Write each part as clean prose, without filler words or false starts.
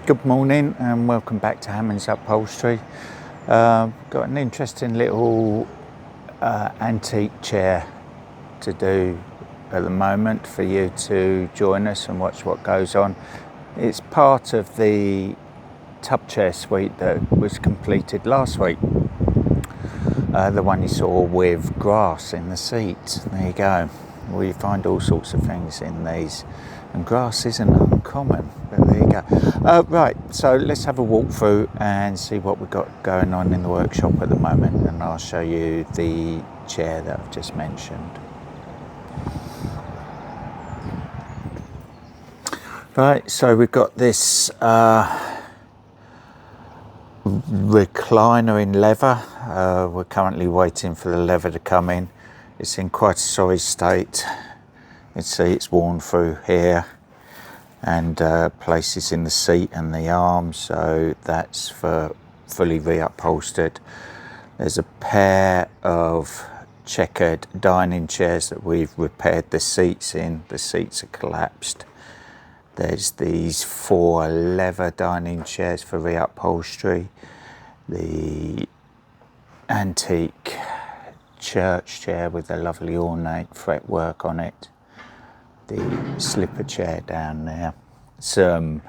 Good morning and welcome back to Hammond's Upholstery. Got an interesting little antique chair to do at the moment for you to join us and watch what goes on. It's part of the tub chair suite that was completed last week. The one you saw with grass in the seat. There you go. Well, you find all sorts of things in these, and grass isn't uncommon, but there you go. Right, so let's have a walk through and see what we've got going on in the workshop at the moment, and I'll show you the chair that I've just mentioned. Right, so we've got this recliner in leather. We're currently waiting for the leather to come in. It's in quite a sorry state. You can see it's worn through here and places in the seat and the arms, so that's for fully reupholstered. There's a pair of checkered dining chairs that we've repaired the seats in. The seats are collapsed. There's these 4 leather dining chairs for reupholstery. The antique church chair with the lovely ornate fretwork on it. The slipper chair down there. Some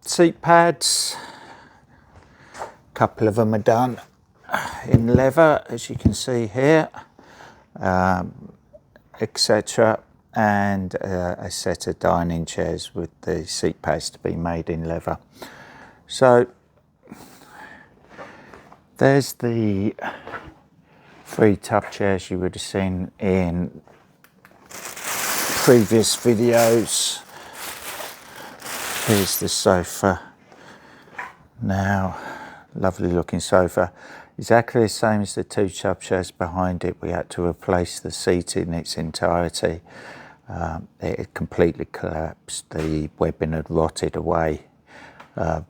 seat pads. A couple of them are done in leather, as you can see here, etc. And a set of dining chairs with the seat pads to be made in leather. So there's the 3 tub chairs you would have seen in previous videos. Here's the sofa now, lovely looking sofa, exactly the same as the 2 tub chairs behind it. We had to replace the seat in its entirety. It had completely collapsed, the webbing had rotted away, but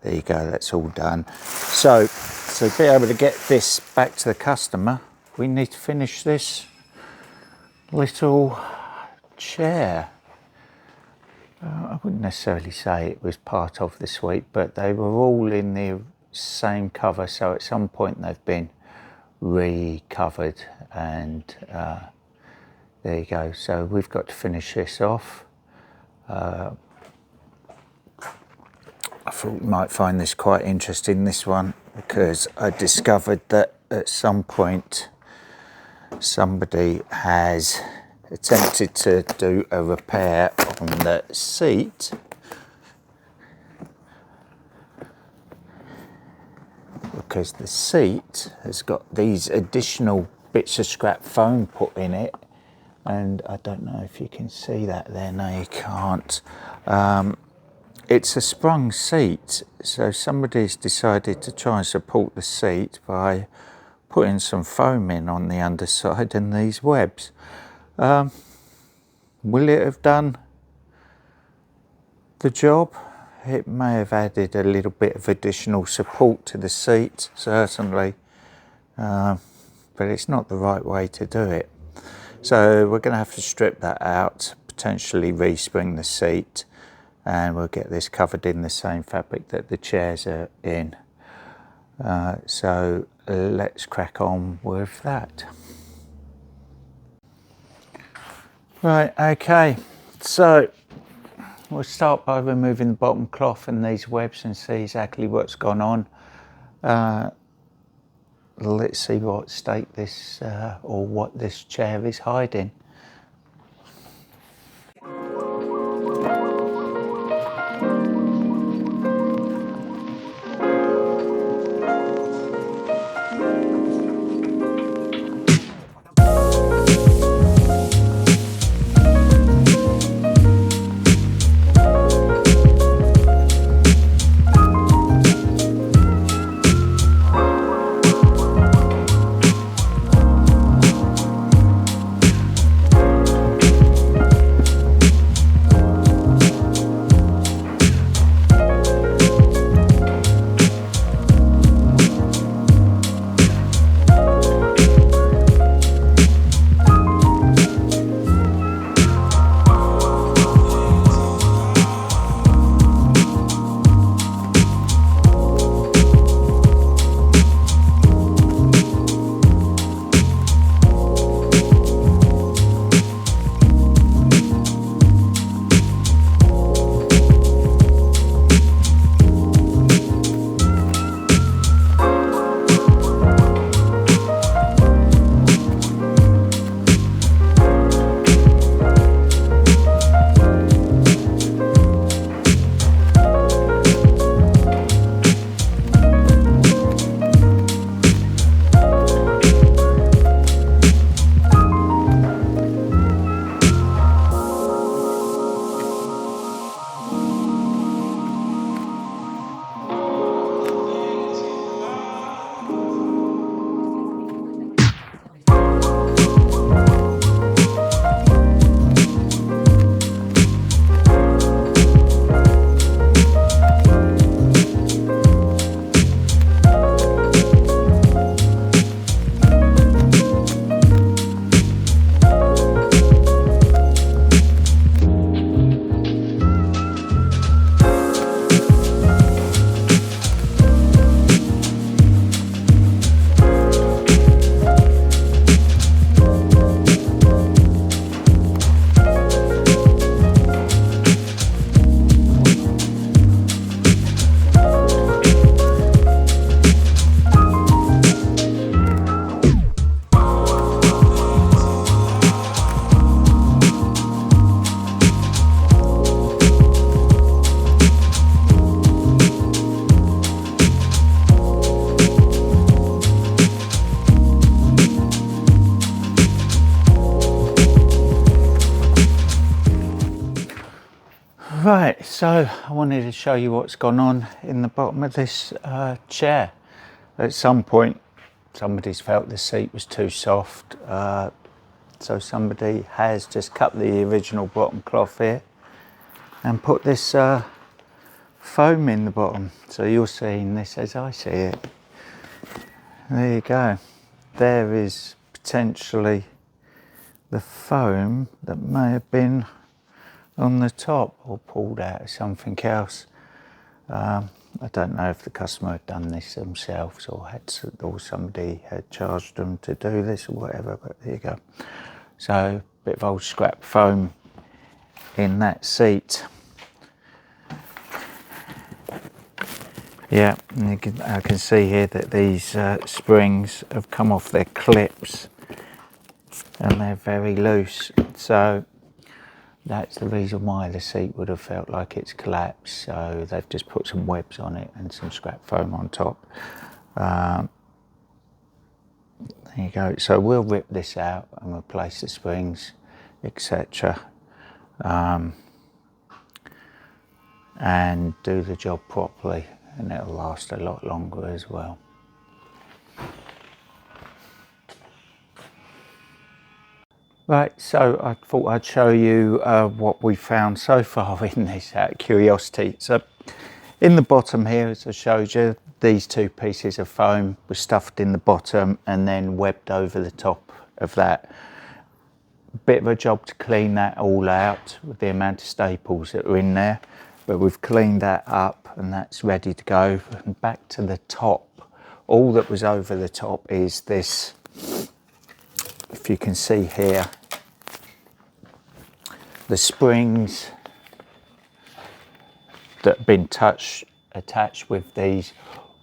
there you go, that's all done. So to be able to get this back to the customer, we need to finish this little chair. I wouldn't necessarily say it was part of the suite, but they were all in the same cover, so at some point they've been recovered, and there you go. So we've got to finish this off. I thought you might find this quite interesting, this one, because I discovered that at some point somebody has attempted to do a repair on the seat, because the seat has got these additional bits of scrap foam put in it, and I don't know if you can see that there. No, you can't. It's a sprung seat, so somebody's decided to try and support the seat by putting some foam in on the underside and these webs. Will it have done the job? It may have added a little bit of additional support to the seat, certainly, but it's not the right way to do it. So we're going to have to strip that out, potentially respring the seat, and we'll get this covered in the same fabric that the chairs are in. So let's crack on with that. Right, okay, so we'll start by removing the bottom cloth and these webs and see exactly what's gone on. Let's see what state this or what this chair is hiding. So I wanted to show you what's gone on in the bottom of this chair. At some point somebody's felt the seat was too soft, so somebody has just cut the original bottom cloth here and put this foam in the bottom. So you're seeing this as I see it. There you go. There is potentially the foam that may have been on the top or pulled out of something else. I don't know if the customer had done this themselves or somebody had charged them to do this or whatever, but there you go. So a bit of old scrap foam in that seat. Yeah, and I can see here that these springs have come off their clips and they're very loose. So that's the reason why the seat would have felt like it's collapsed. So they've just put some webs on it and some scrap foam on top. There you go. So we'll rip this out and replace the springs, etc. And do the job properly, and it'll last a lot longer as well. Right, so I thought I'd show you what we found so far in this out of curiosity. So in the bottom here, as I showed you, these two pieces of foam were stuffed in the bottom and then webbed over the top of that. Bit of a job to clean that all out with the amount of staples that are in there, but we've cleaned that up and that's ready to go. And back to the top, all that was over the top is this. If you can see here, the springs that have been attached with these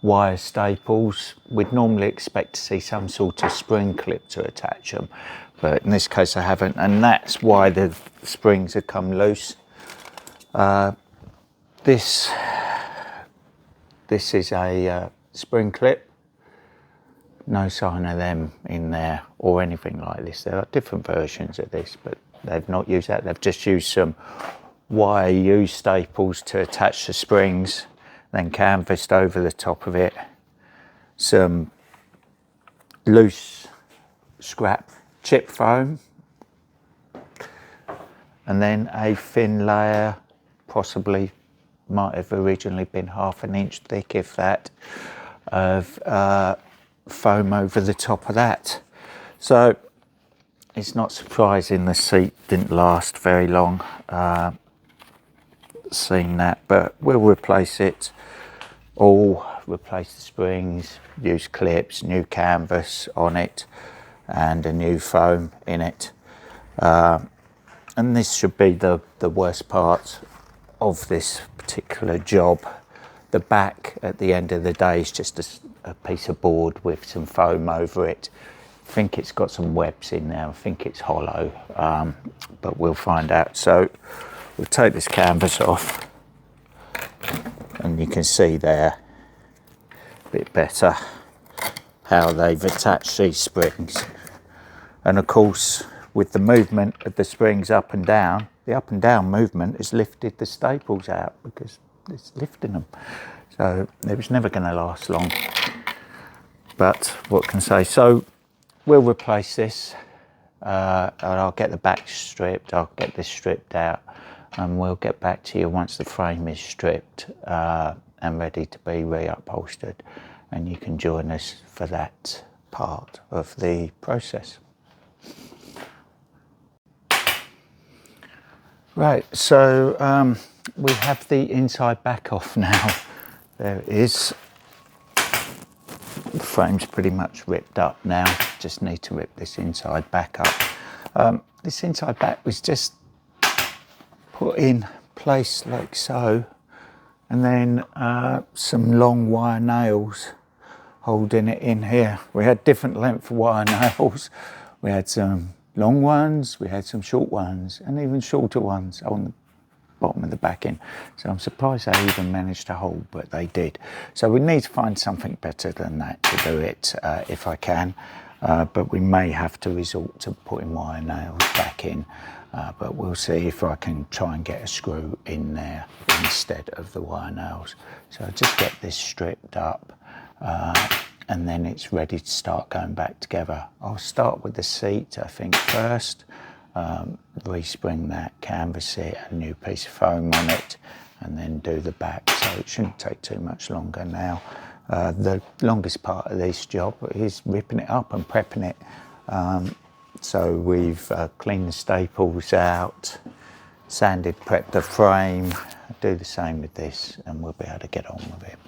wire staples. We'd normally expect to see some sort of spring clip to attach them, but in this case I haven't, and that's why the springs have come loose. This is a spring clip. No sign of them in there or anything like this. There are different versions of this, but they've not used that. They've just used some wire U staples to attach the springs, then canvassed over the top of it some loose scrap chip foam, and then a thin layer, possibly might have originally been 1/2 inch thick, if that, of foam over the top of that. So it's not surprising the seat didn't last very long, seen that, but we'll replace it all, replace the springs, use clips, new canvas on it and a new foam in it, and this should be the worst part of this particular job. The back at the end of the day is just a piece of board with some foam over it. I think it's got some webs in there. I think it's hollow, but we'll find out. So we'll take this canvas off and you can see there a bit better how they've attached these springs. And of course, with the movement of the springs up and down, the up and down movement has lifted the staples out because it's lifting them. So it was never going to last long. But what can I say? So we'll replace this, and I'll get the back stripped, I'll get this stripped out, and we'll get back to you once the frame is stripped and ready to be reupholstered, and you can join us for that part of the process. Right, so we have the inside back off now. There it is. The frame's pretty much ripped up now. Just need to rip this inside back up. This inside back was just put in place like so, and then some long wire nails holding it in here. We had different length wire nails. We had some long ones, we had some short ones, and even shorter ones on the bottom of the backing. So I'm surprised they even managed to hold, but they did. So we need to find something better than that to do it, if I can. But we may have to resort to putting wire nails back in. but we'll see if I can try and get a screw in there instead of the wire nails. So I'll just get this stripped up, and then it's ready to start going back together. I'll start with the seat, I think, first, respring that, canvas it, a new piece of foam on it, and then do the back. So it shouldn't take too much longer now. The longest part of this job is ripping it up and prepping it. So we've cleaned the staples out, sanded, prepped the frame. I'll do the same with this and we'll be able to get on with it.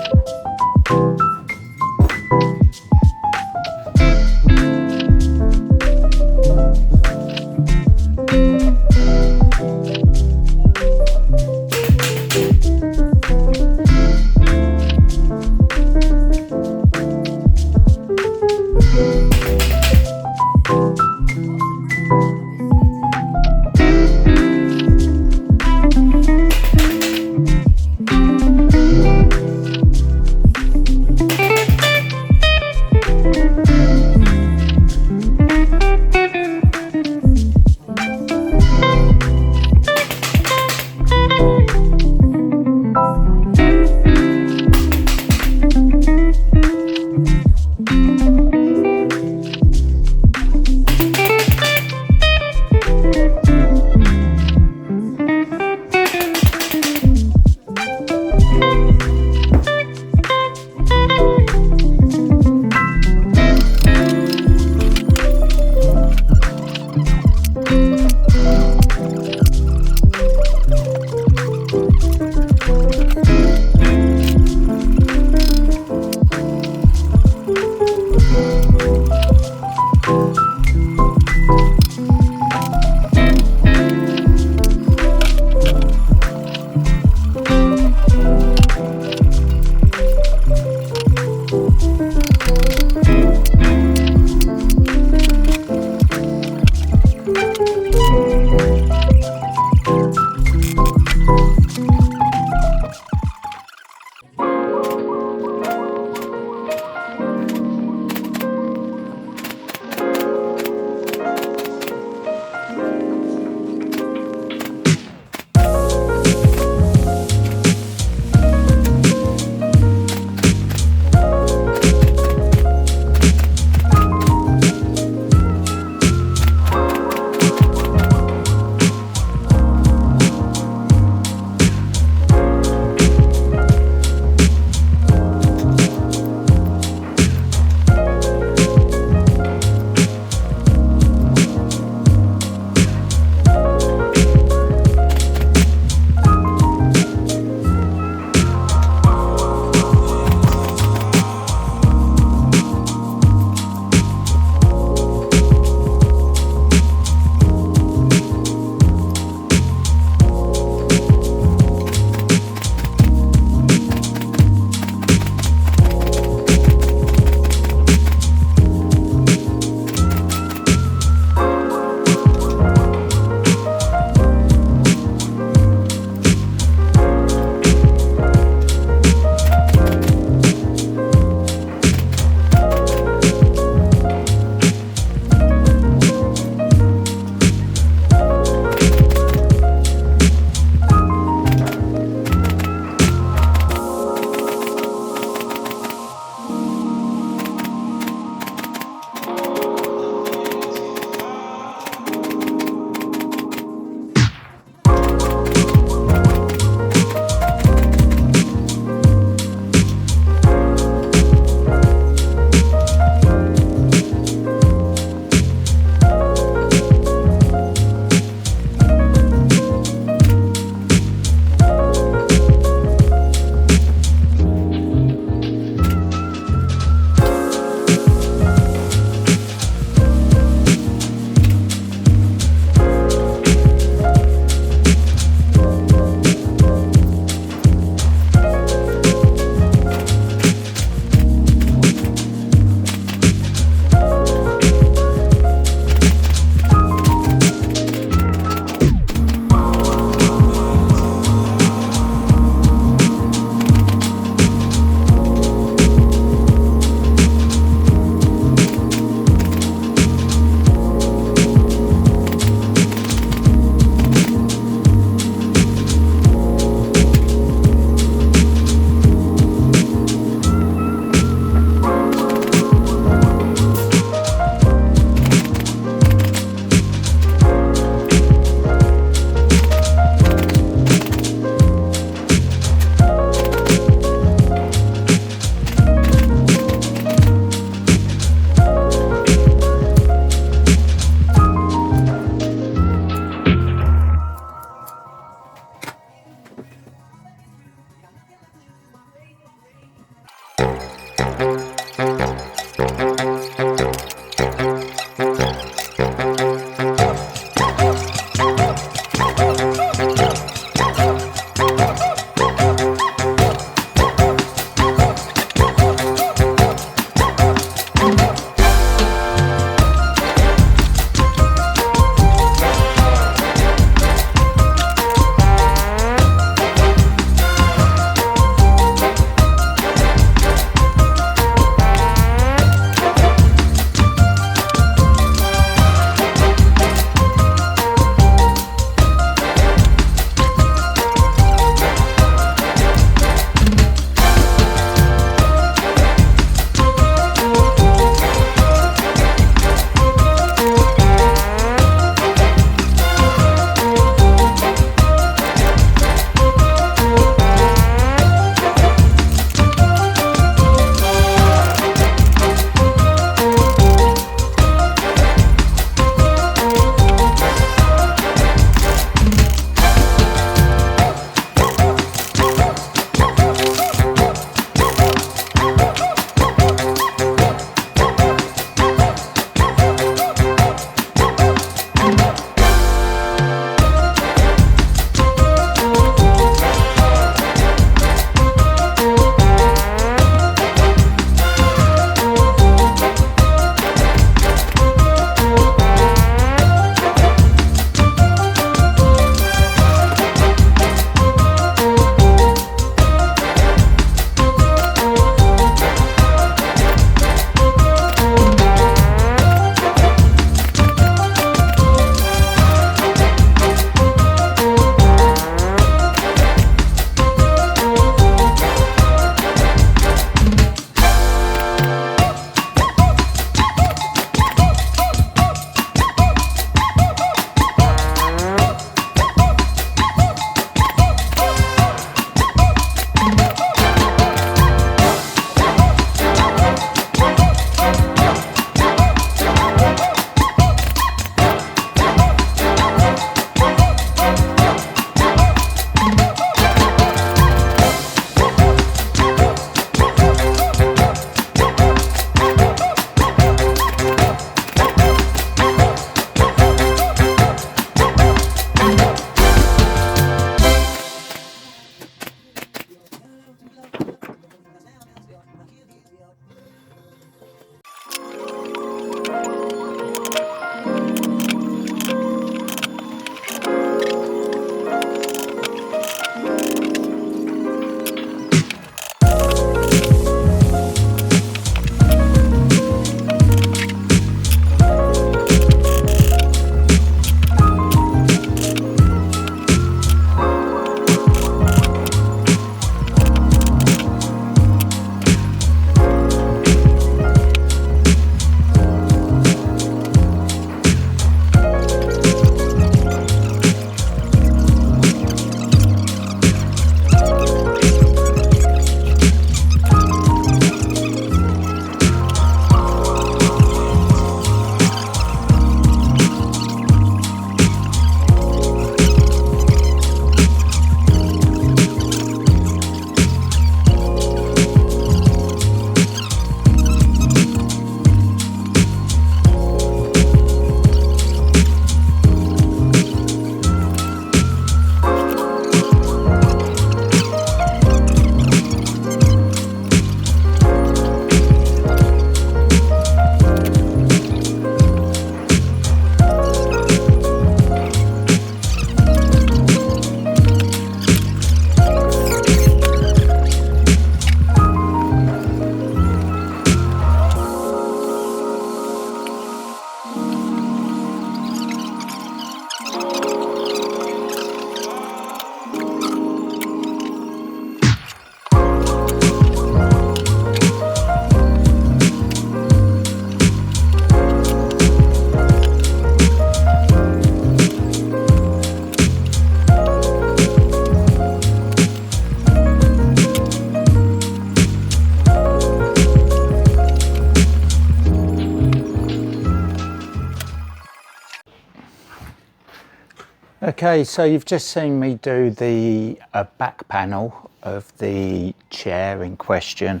Okay, so you've just seen me do the back panel of the chair in question.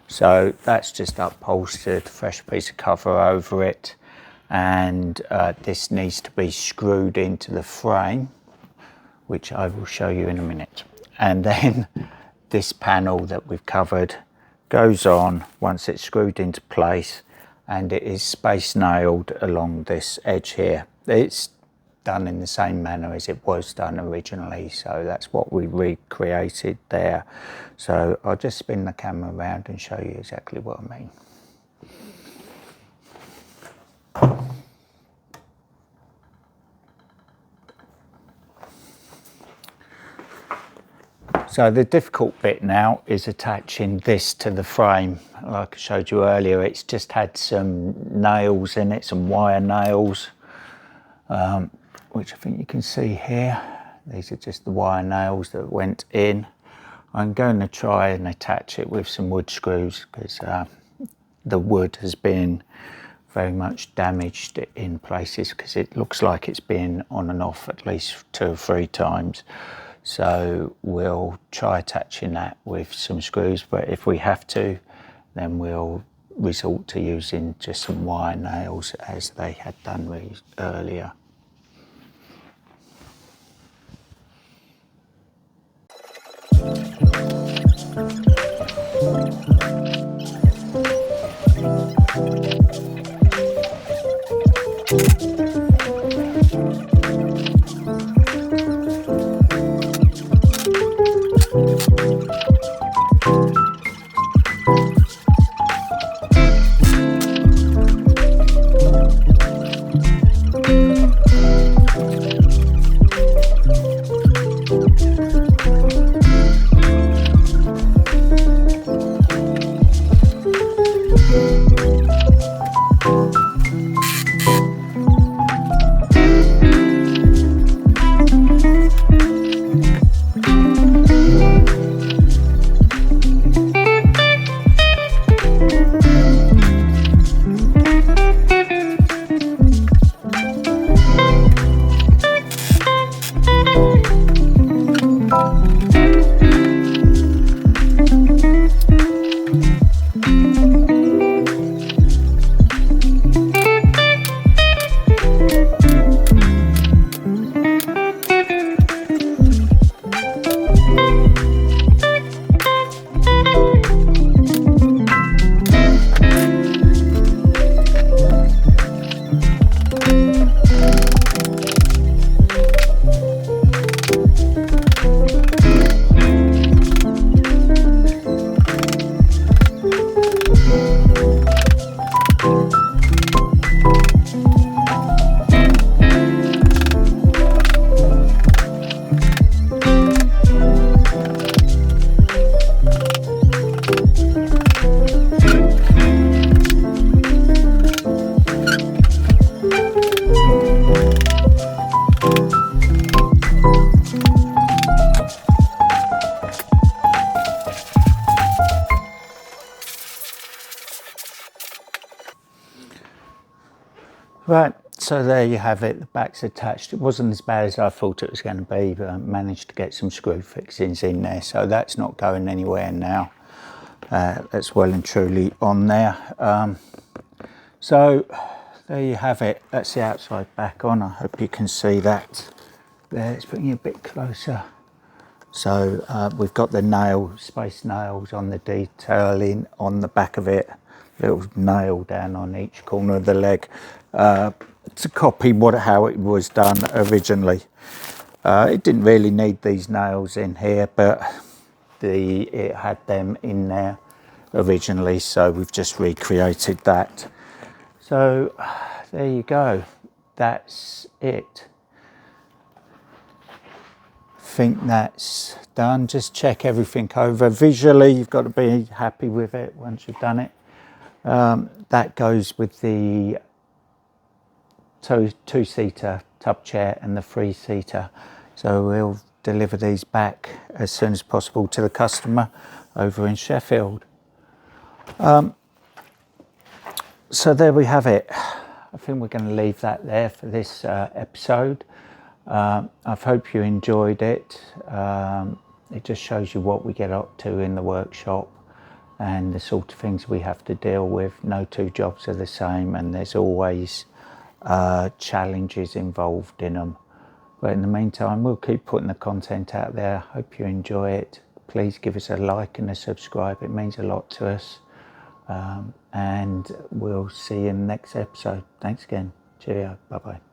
So that's just upholstered, fresh piece of cover over it, and this needs to be screwed into the frame, which I will show you in a minute. And then this panel that we've covered goes on once it's screwed into place, and it is space nailed along this edge here. It's done in the same manner as it was done originally, so that's what we recreated there. So I'll just spin the camera around and show you exactly what I mean. So the difficult bit now is attaching this to the frame. Like I showed you earlier, it's just had some nails in it, some wire nails, which I think you can see here. These are just the wire nails that went in. I'm going to try and attach it with some wood screws because the wood has been very much damaged in places because it looks like it's been on and off at least 2 or 3 times. So we'll try attaching that with some screws, but if we have to, then we'll resort to using just some wire nails as they had done earlier. Right, so there you have it, the back's attached. It wasn't as bad as I thought it was going to be, but I managed to get some screw fixings in there, so that's not going anywhere now. That's well and truly on there. So there you have it, that's the outside back on. I hope you can see that. There, let's bring you a bit closer. So we've got the space nails on the detailing on the back of it. Little nail down on each corner of the leg to copy how it was done originally. It didn't really need these nails in here, but it had them in there originally, so we've just recreated that. So there you go, that's it. I think that's done. Just check everything over visually. You've got to be happy with it once you've done it. That goes with the two-seater tub chair and the 3-seater. So we'll deliver these back as soon as possible to the customer over in Sheffield. So there we have it. I think we're going to leave that there for this episode. I hope you enjoyed it. It just shows you what we get up to in the workshop and the sort of things we have to deal with. No two jobs are the same, and there's always challenges involved in them. But in the meantime, we'll keep putting the content out there. Hope you enjoy it. Please give us a like and a subscribe. It means a lot to us. And we'll see you in the next episode. Thanks again. Cheerio. Bye-bye.